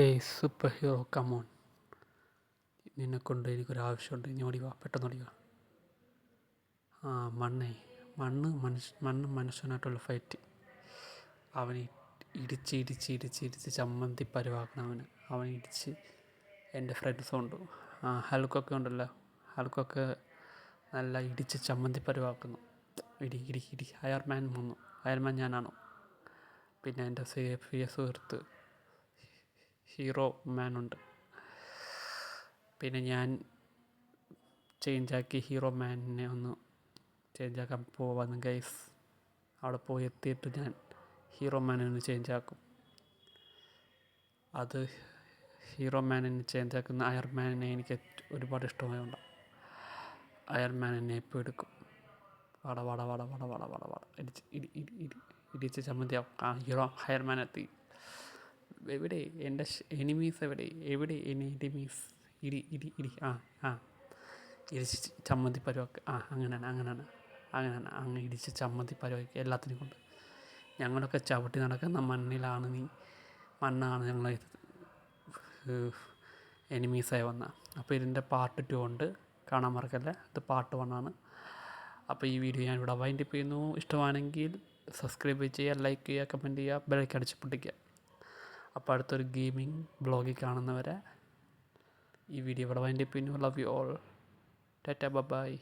ഏയ് super hero come on, നിന്നെക്കൊണ്ട് എനിക്കൊരാവശ്യമുണ്ട്. നീ ഓടി വാ, പെട്ടെന്ന് ഓടി വാ. ആ മണ്ണ് മനുഷ്യനായിട്ടുള്ള ഫൈറ്റ്. അവനെ ഇടിച്ച് ചമ്മന്തി പരുവാക്കണം. അവൻ ഇടിച്ച് എൻ്റെ ഫ്രണ്ട്സും ഉണ്ട്. ഹൽക്കൊക്കെ ഉണ്ടല്ലോ, ഹൽക്കൊക്കെ നല്ല ഇടിച്ച് ചമ്മന്തി പരുവാക്കുന്നു. ഇടി ഇടി ഇടി അയർമാൻ വന്നു. അയർമാൻ ഞാനാണോ? പിന്നെ എൻ്റെ പ്രിയ സുഹൃത്ത് ഹീറോ മാനുണ്ട്. പിന്നെ ഞാൻ ചേഞ്ചാക്കി ഹീറോ മാനിനെ ഒന്ന് ചേഞ്ചാക്കാൻ പോവാന്ന് ഗൈസ്. അവിടെ പോയി എത്തിയിട്ട് ഞാൻ ഹീറോ മാനെ ഒന്ന് ചേഞ്ചാക്കും. അത് ഹീറോ മാനിനെ ചേഞ്ചാക്കുന്ന അയർമാനിനെ എനിക്ക് ഒരുപാട് ഇഷ്ടമായുണ്ട്. അയർമാനിനെ ഇപ്പോൾ എടുക്കും. വട വട വട വട വട വട വട ഇടിച്ച് ഇടി ഇടി ഇടി ഇടിച്ച് ചമ്മന്തിയാവും. ഹീറോ അയർമാൻ എത്തി. എവിടെ എൻ്റെ എനിമീസ്? എവിടെ എനിമീസ്? ഇടി ഇടി ഇടി ഇടിച്ച് ചമ്മന്തി പരുവാക്ക്. അങ്ങനെയാണ് അങ്ങ് ഇടിച്ച് ചമ്മന്തി പരുവാക്കി എല്ലാത്തിനും കൊണ്ട്. ഞങ്ങളൊക്കെ ചവിട്ടി നടക്കുന്ന മണ്ണാണ് ഞങ്ങൾ എനിമീസായി വന്ന. അപ്പോൾ ഇതിൻ്റെ പാർട്ട് 2 ഉണ്ട്, കാണാൻ മറക്കല്ലേ. ഇത് പാർട്ട് 1 ആണ്. അപ്പോൾ ഈ വീഡിയോ ഞാൻ ഇവിടെ വൈൻഡപ്പ് ചെയ്യുന്നു. ഇഷ്ടമാണെങ്കിൽ സബ്സ്ക്രൈബ് ചെയ്യുക, ലൈക്ക് ചെയ്യുക, കമൻറ്റ് ചെയ്യുക, ബെല്ലൈക്കൺ അടിച്ച് പൊട്ടിക്കുക. അപ്പോൾ അടുത്തൊരു ഗെയിമിംഗ് ബ്ലോഗിൽ കാണുന്നവരെ ഈ വീഡിയോ ഇവിടെ വൈൻഡപ്പ് ചെയ്യുന്നു. Love you all. Tata by.